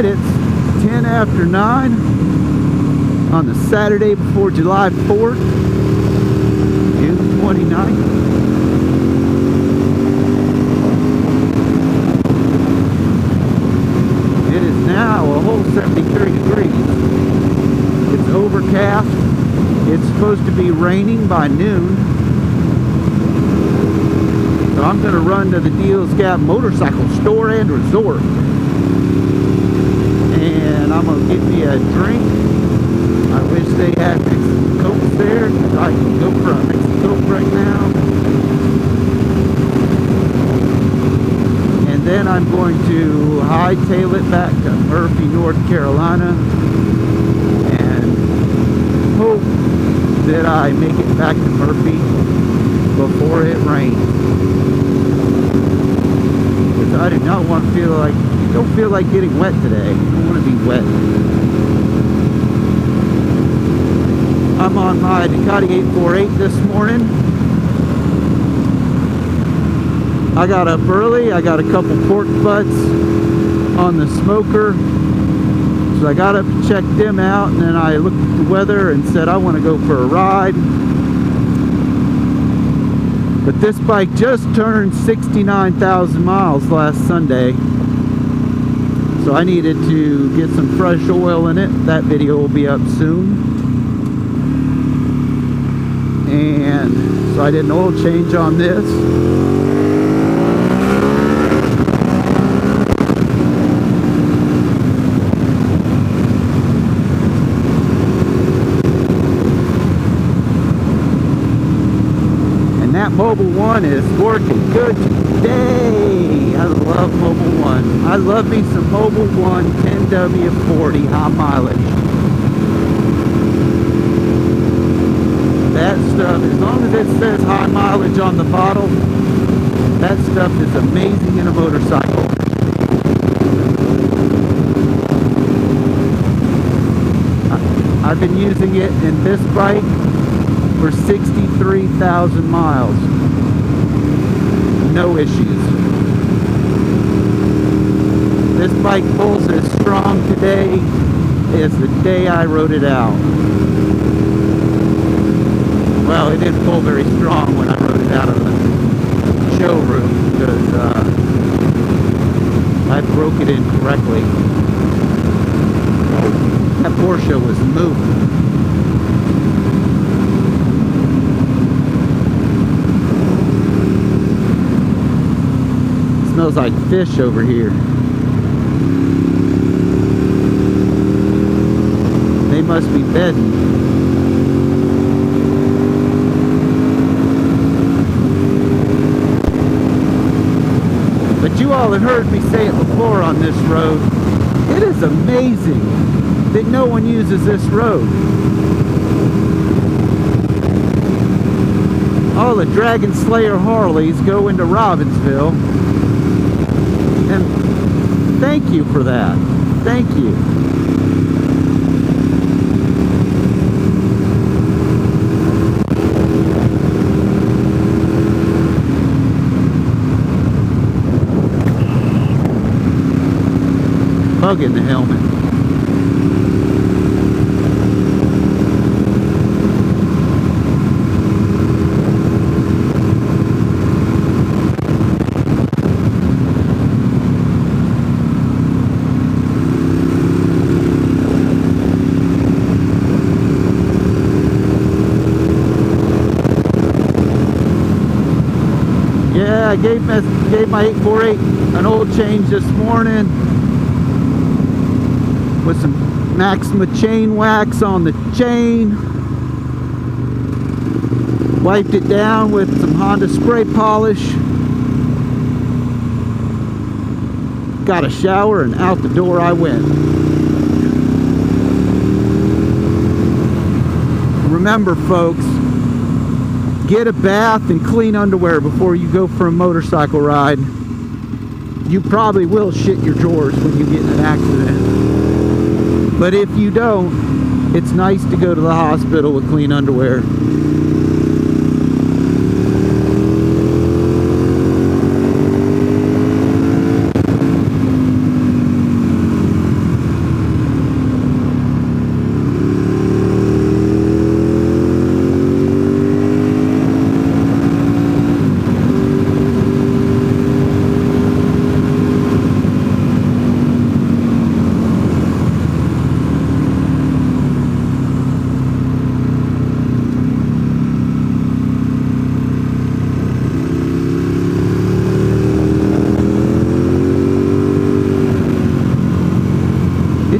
tonight. It's 10 after 9 on the Saturday before July 4th, June 29th. It is now a whole 73 degrees. It's overcast. It's supposed to be raining by noon. So I'm going to run to the Deals Gap Motorcycle Store and Resort. And I'm going to get me a drink. I wish they had Mexican Cokes there. I can go for a Mexican Coke right now. And then I'm going to hightail it back to Murphy, North Carolina. And hope that I make it back to Murphy before it rains. Because I do not want to feel like, don't feel like getting wet today. I don't want to be wet. I'm on my Ducati 848 this morning. I got up early. I got a couple pork butts on the smoker. So I got up to check them out, and then I looked at the weather and said I want to go for a ride. But this bike just turned 69,000 miles last Sunday. So I needed to get some fresh oil in it. That video will be up soon. And so I did an oil change on this. And that Mobile One is working good today. I love Mobile One. I love me some Mobile One 10W40 high mileage. That stuff, as long as it says high mileage on the bottle, that stuff is amazing in a motorcycle. I've been using it in this bike for 63,000 miles. No issues. This bike pulls as strong today as the day I rode it out. Well, it didn't pull very strong when I rode it out of the showroom because I broke it in correctly. That Porsche was moving. It smells like fish over here. They must be bedding. But you all have heard me say it before on this road. It is amazing that no one uses this road. All the Dragon Slayer Harleys go into Robbinsville. And thank you for that. Thank you. Bug in the helmet. Yeah, I gave my 848 an oil change this morning with some Maxima chain wax on the chain. Wiped it down with some Honda spray polish. Got a shower and out the door I went. Remember, folks, get a bath and clean underwear before you go for a motorcycle ride. You probably will shit your drawers when you get in an accident. But if you don't, it's nice to go to the hospital with clean underwear.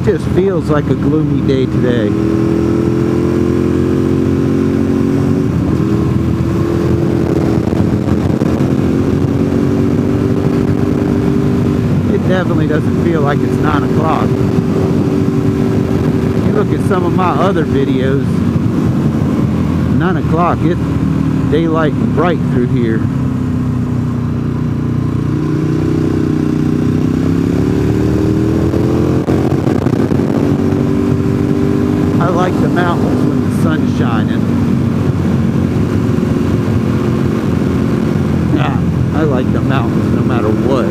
It just feels like a gloomy day today. It definitely doesn't feel like it's 9 o'clock. You look at some of my other videos, 9 o'clock, it's daylight and bright through here. I like the mountains when the sun's shining. Yeah, I like the mountains no matter what.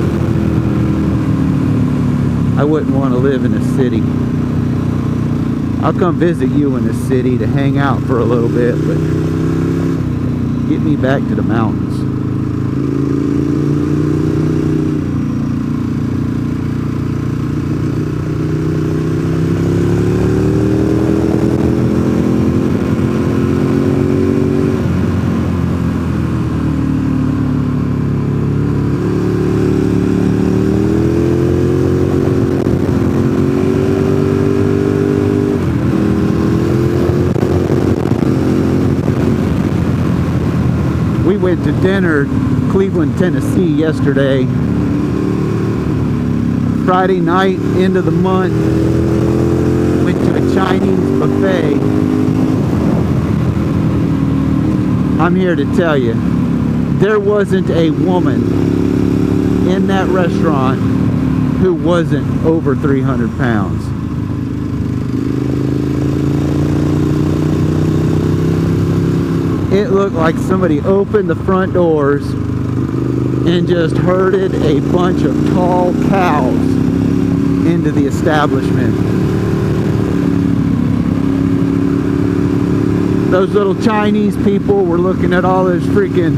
I wouldn't want to live in a city. I'll come visit you in the city to hang out for a little bit, but get me back to the mountains. We went to dinner in Cleveland, Tennessee yesterday. Friday night, end of the month, went to a Chinese buffet. I'm here to tell you, there wasn't a woman in that restaurant who wasn't over 300 pounds. It looked like somebody opened the front doors and just herded a bunch of tall cows into the establishment. Those little Chinese people were looking at all those freakish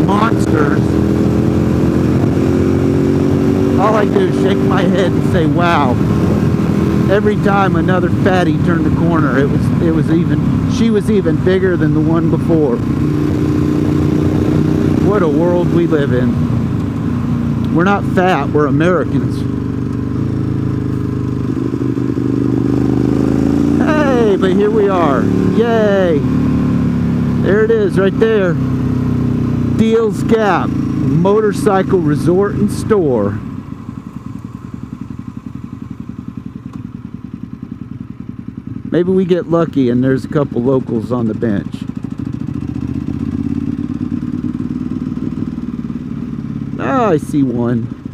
monsters. All I do is shake my head and say, wow. Every time another fatty turned the corner, she was even bigger than the one before. What a world we live in. We're not fat, we're Americans. Hey, but here we are. Yay! There it is, right there. Deals Gap Motorcycle Resort and Store. Maybe we get lucky and there's a couple locals on the bench. Ah, I see one.